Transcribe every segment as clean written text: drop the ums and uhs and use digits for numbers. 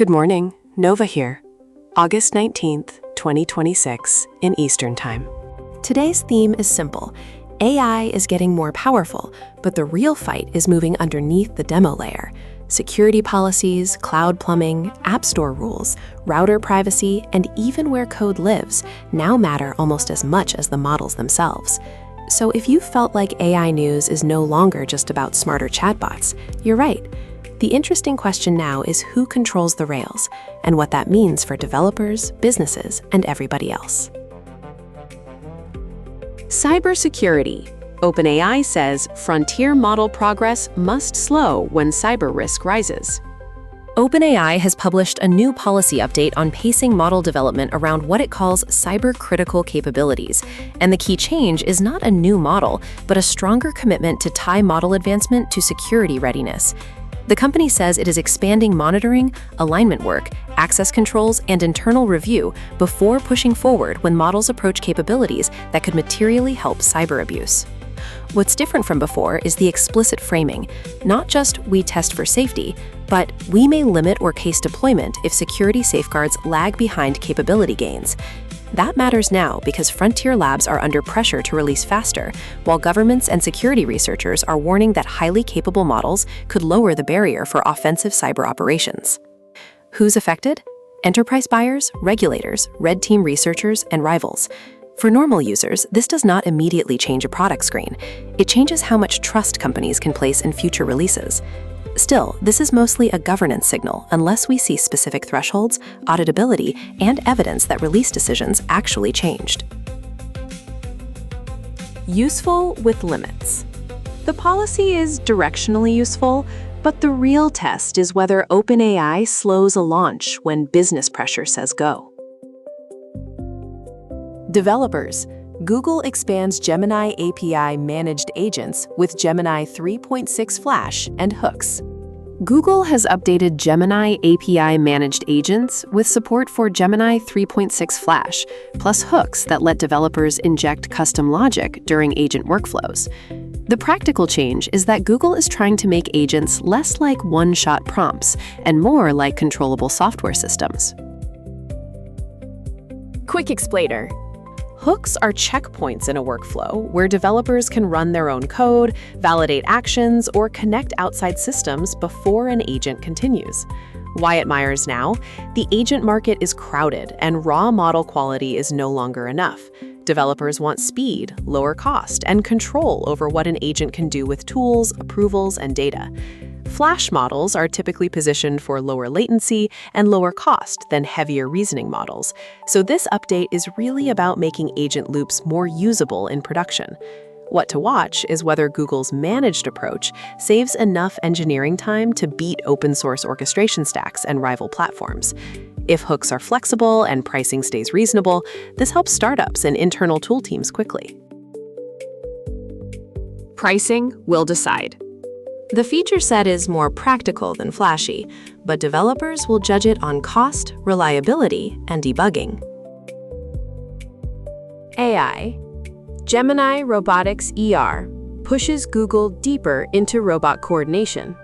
Good morning, Nova here. August 19th, 2026, in Eastern Time. Today's theme is simple. AI is getting more powerful, but the real fight is moving underneath the demo layer. Security policies, cloud plumbing, app store rules, router privacy, and even where code lives now matter almost as much as the models themselves. So if you felt like AI news is no longer just about smarter chatbots, you're right. The interesting question now is who controls the rails and what that means for developers, businesses, and everybody else. Cybersecurity. OpenAI says frontier model progress must slow when cyber risk rises. OpenAI has published a new policy update on pacing model development around what it calls cyber-critical capabilities. And the key change is not a new model, but a stronger commitment to tie model advancement to security readiness. The company says it is expanding monitoring, alignment work, access controls, and internal review before pushing forward when models approach capabilities that could materially help cyber abuse. What's different from before is the explicit framing, not just we test for safety, but we may limit or case deployment if security safeguards lag behind capability gains. That matters now because frontier labs are under pressure to release faster, while governments and security researchers are warning that highly capable models could lower the barrier for offensive cyber operations. Who's affected? Enterprise buyers, regulators, red team researchers, and rivals. For normal users, this does not immediately change a product screen. It changes how much trust companies can place in future releases. Still, this is mostly a governance signal unless we see specific thresholds, auditability, and evidence that release decisions actually changed. Useful with limits. The policy is directionally useful, but the real test is whether OpenAI slows a launch when business pressure says go. Developers. Google expands Gemini API Managed Agents with Gemini 3.6 Flash and hooks. Google has updated Gemini API Managed Agents with support for Gemini 3.6 Flash, plus hooks that let developers inject custom logic during agent workflows. The practical change is that Google is trying to make agents less like one-shot prompts and more like controllable software systems. Quick explainer. Hooks are checkpoints in a workflow where developers can run their own code, validate actions, or connect outside systems before an agent continues. Why it matters now? The agent market is crowded and raw model quality is no longer enough. Developers want speed, lower cost, and control over what an agent can do with tools, approvals, and data. Flash models are typically positioned for lower latency and lower cost than heavier reasoning models, so this update is really about making agent loops more usable in production. What to watch is whether Google's managed approach saves enough engineering time to beat open-source orchestration stacks and rival platforms. If hooks are flexible and pricing stays reasonable, this helps startups and internal tool teams quickly. Pricing will decide. The feature set is more practical than flashy, but developers will judge it on cost, reliability, and debugging. AI. Gemini Robotics ER pushes Google deeper into robot coordination.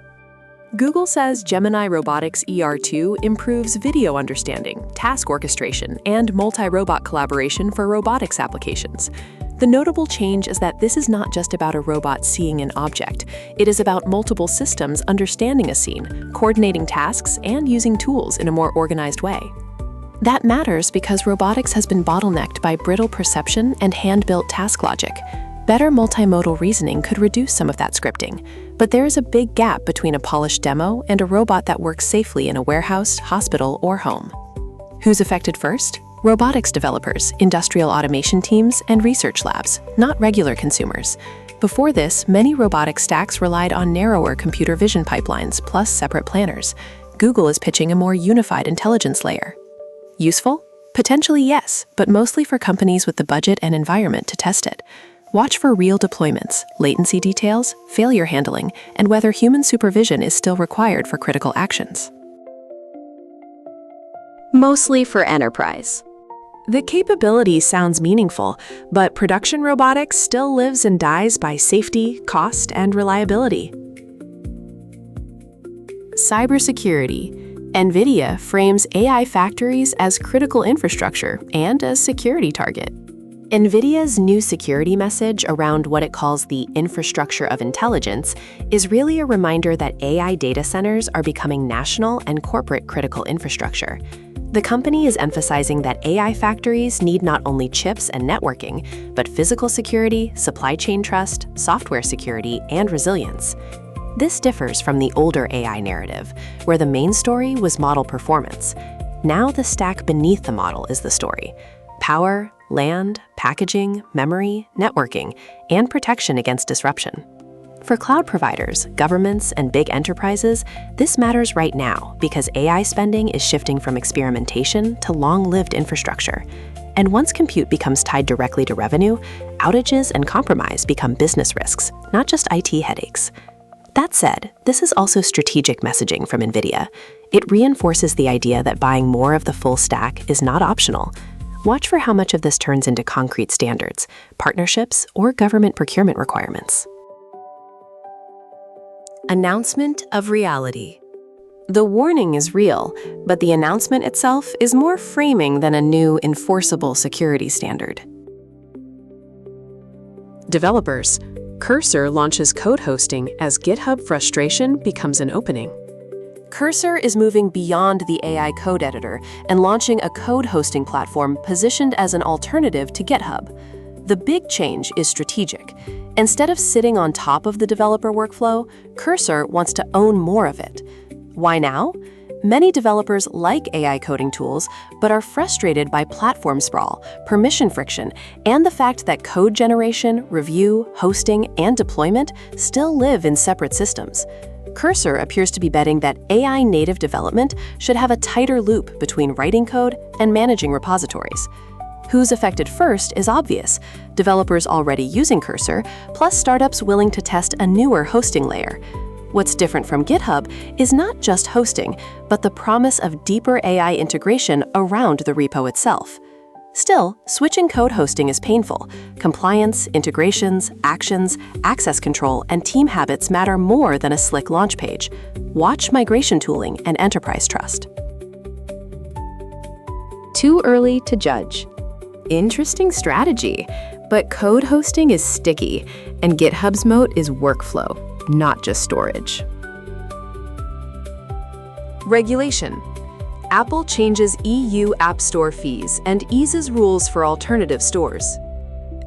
Google says Gemini Robotics ER2 improves video understanding, task orchestration, and multi-robot collaboration for robotics applications. The notable change is that this is not just about a robot seeing an object. It is about multiple systems understanding a scene, coordinating tasks, and using tools in a more organized way. That matters because robotics has been bottlenecked by brittle perception and hand-built task logic. Better multimodal reasoning could reduce some of that scripting, but there is a big gap between a polished demo and a robot that works safely in a warehouse, hospital, or home. Who's affected first? Robotics developers, industrial automation teams, and research labs, not regular consumers. Before this, many robotic stacks relied on narrower computer vision pipelines plus separate planners. Google is pitching a more unified intelligence layer. Useful? Potentially yes, but mostly for companies with the budget and environment to test it. Watch for real deployments, latency details, failure handling, and whether human supervision is still required for critical actions. Mostly for enterprise. The capability sounds meaningful, but production robotics still lives and dies by safety, cost, and reliability. Cybersecurity. NVIDIA frames AI factories as critical infrastructure and a security target. NVIDIA's new security message around what it calls the infrastructure of intelligence is really a reminder that AI data centers are becoming national and corporate critical infrastructure. The company is emphasizing that AI factories need not only chips and networking, but physical security, supply chain trust, software security, and resilience. This differs from the older AI narrative, where the main story was model performance. Now the stack beneath the model is the story: power, land, packaging, memory, networking, and protection against disruption. For cloud providers, governments, and big enterprises, this matters right now because AI spending is shifting from experimentation to long-lived infrastructure. And once compute becomes tied directly to revenue, outages and compromise become business risks, not just IT headaches. That said, this is also strategic messaging from NVIDIA. It reinforces the idea that buying more of the full stack is not optional. Watch for how much of this turns into concrete standards, partnerships, or government procurement requirements. Announcement of reality. The warning is real, but the announcement itself is more framing than a new enforceable security standard. Developers. Cursor launches code hosting as GitHub frustration becomes an opening. Cursor is moving beyond the AI code editor and launching a code hosting platform positioned as an alternative to GitHub. The big change is strategic. Instead of sitting on top of the developer workflow, Cursor wants to own more of it. Why now? Many developers like AI coding tools, but are frustrated by platform sprawl, permission friction, and the fact that code generation, review, hosting, and deployment still live in separate systems. Cursor appears to be betting that AI native development should have a tighter loop between writing code and managing repositories. Who's affected first is obvious: developers already using Cursor, plus startups willing to test a newer hosting layer. What's different from GitHub is not just hosting, but the promise of deeper AI integration around the repo itself. Still, switching code hosting is painful. Compliance, integrations, actions, access control, and team habits matter more than a slick launch page. Watch migration tooling and enterprise trust. Too early to judge. Interesting strategy, but code hosting is sticky, and GitHub's moat is workflow, not just storage. Regulation. Apple changes EU App Store fees and eases rules for alternative stores.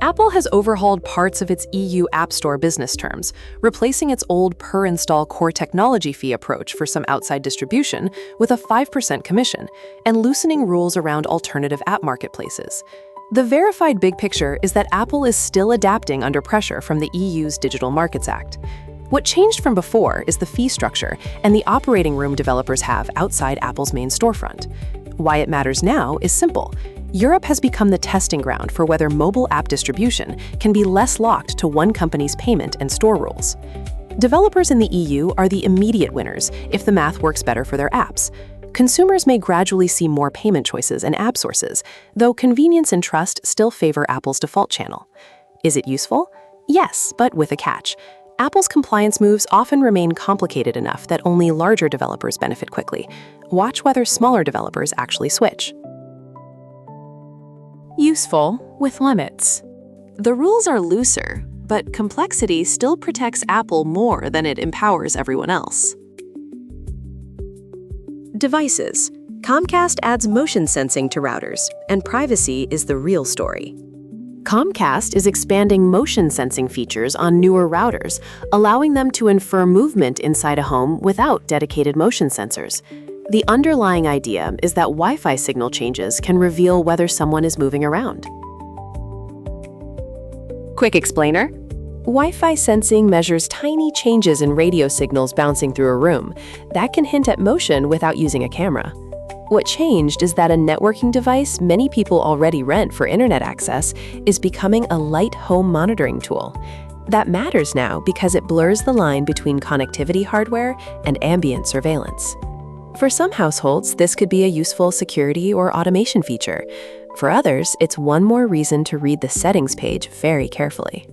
Apple has overhauled parts of its EU App Store business terms, replacing its old per-install core technology fee approach for some outside distribution with a 5% commission, and loosening rules around alternative app marketplaces. The verified big picture is that Apple is still adapting under pressure from the EU's Digital Markets Act. What changed from before is the fee structure and the operating room developers have outside Apple's main storefront. Why it matters now is simple. Europe has become the testing ground for whether mobile app distribution can be less locked to one company's payment and store rules. Developers in the EU are the immediate winners if the math works better for their apps. Consumers may gradually see more payment choices and app sources, though convenience and trust still favor Apple's default channel. Is it useful? Yes, but with a catch. Apple's compliance moves often remain complicated enough that only larger developers benefit quickly. Watch whether smaller developers actually switch. Useful with limits. The rules are looser, but complexity still protects Apple more than it empowers everyone else. Devices. Comcast adds motion sensing to routers, and privacy is the real story. Comcast is expanding motion sensing features on newer routers, allowing them to infer movement inside a home without dedicated motion sensors. The underlying idea is that Wi-Fi signal changes can reveal whether someone is moving around. Quick explainer. Wi-Fi sensing measures tiny changes in radio signals bouncing through a room. That can hint at motion without using a camera. What changed is that a networking device many people already rent for internet access is becoming a light home monitoring tool. That matters now because it blurs the line between connectivity hardware and ambient surveillance. For some households, this could be a useful security or automation feature. For others, it's one more reason to read the settings page very carefully.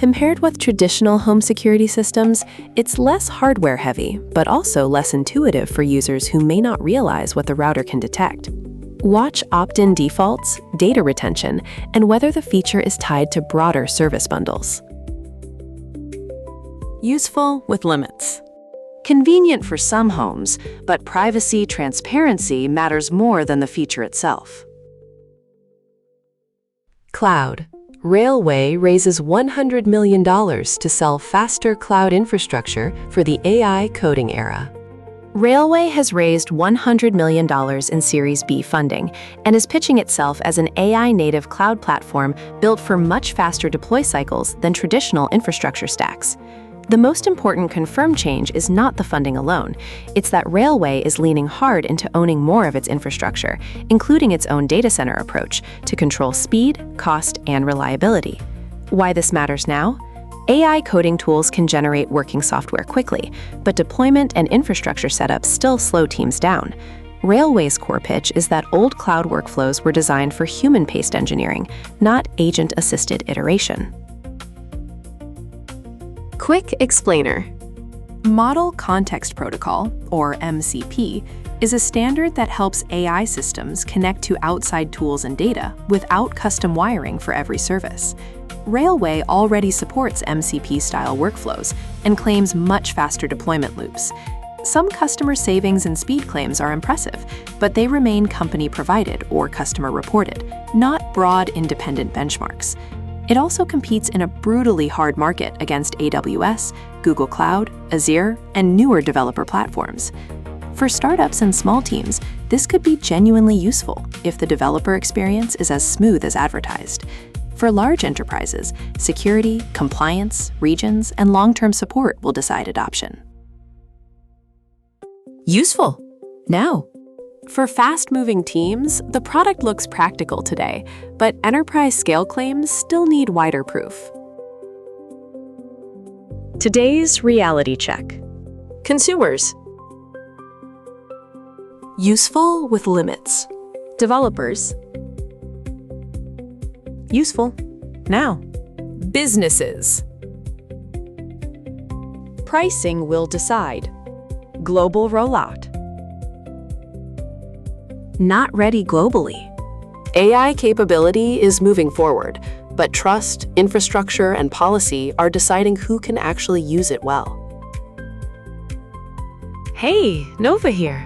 Compared with traditional home security systems, it's less hardware-heavy, but also less intuitive for users who may not realize what the router can detect. Watch opt-in defaults, data retention, and whether the feature is tied to broader service bundles. Useful with limits. Convenient for some homes, but privacy transparency matters more than the feature itself. Cloud. Railway raises $100 million to sell faster cloud infrastructure for the AI coding era. Railway has raised $100 million in Series B funding and is pitching itself as an AI-native cloud platform built for much faster deploy cycles than traditional infrastructure stacks. The most important confirmed change is not the funding alone. It's that Railway is leaning hard into owning more of its infrastructure, including its own data center approach, to control speed, cost, and reliability. Why this matters now? AI coding tools can generate working software quickly, but deployment and infrastructure setup still slow teams down. Railway's core pitch is that old cloud workflows were designed for human-paced engineering, not agent-assisted iteration. Quick explainer. Model Context Protocol, or MCP, is a standard that helps AI systems connect to outside tools and data without custom wiring for every service. Railway already supports MCP-style workflows and claims much faster deployment loops. Some customer savings and speed claims are impressive, but they remain company-provided or customer-reported, not broad independent benchmarks. It also competes in a brutally hard market against AWS, Google Cloud, Azure, and newer developer platforms. For startups and small teams, this could be genuinely useful if the developer experience is as smooth as advertised. For large enterprises, security, compliance, regions, and long-term support will decide adoption. Useful. Now. For fast-moving teams, the product looks practical today, but enterprise-scale claims still need wider proof. Today's reality check. Consumers. Useful with limits. Developers. Useful. Now. Businesses. Pricing will decide. Global rollout. Not ready globally. AI capability is moving forward, but trust, infrastructure, and policy are deciding who can actually use it well. Hey, Nova here.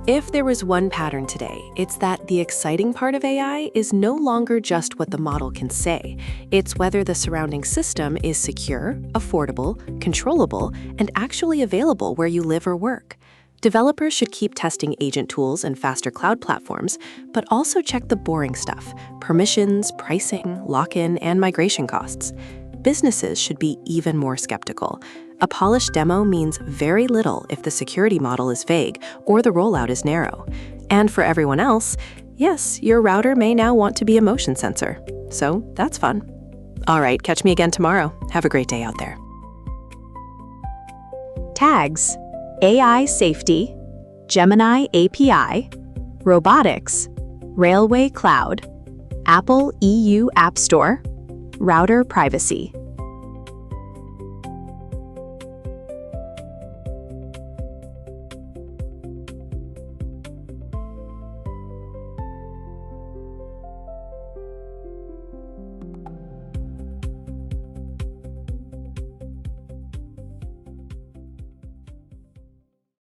If there was one pattern today, it's that the exciting part of AI is no longer just what the model can say. It's whether the surrounding system is secure, affordable, controllable, and actually available where you live or work. Developers should keep testing agent tools and faster cloud platforms, but also check the boring stuff: permissions, pricing, lock-in, and migration costs. Businesses should be even more skeptical. A polished demo means very little if the security model is vague or the rollout is narrow. And for everyone else, yes, your router may now want to be a motion sensor. So that's fun. All right, catch me again tomorrow. Have a great day out there. Tags: AI safety, Gemini API, robotics, Railway Cloud, Apple EU App Store, router privacy.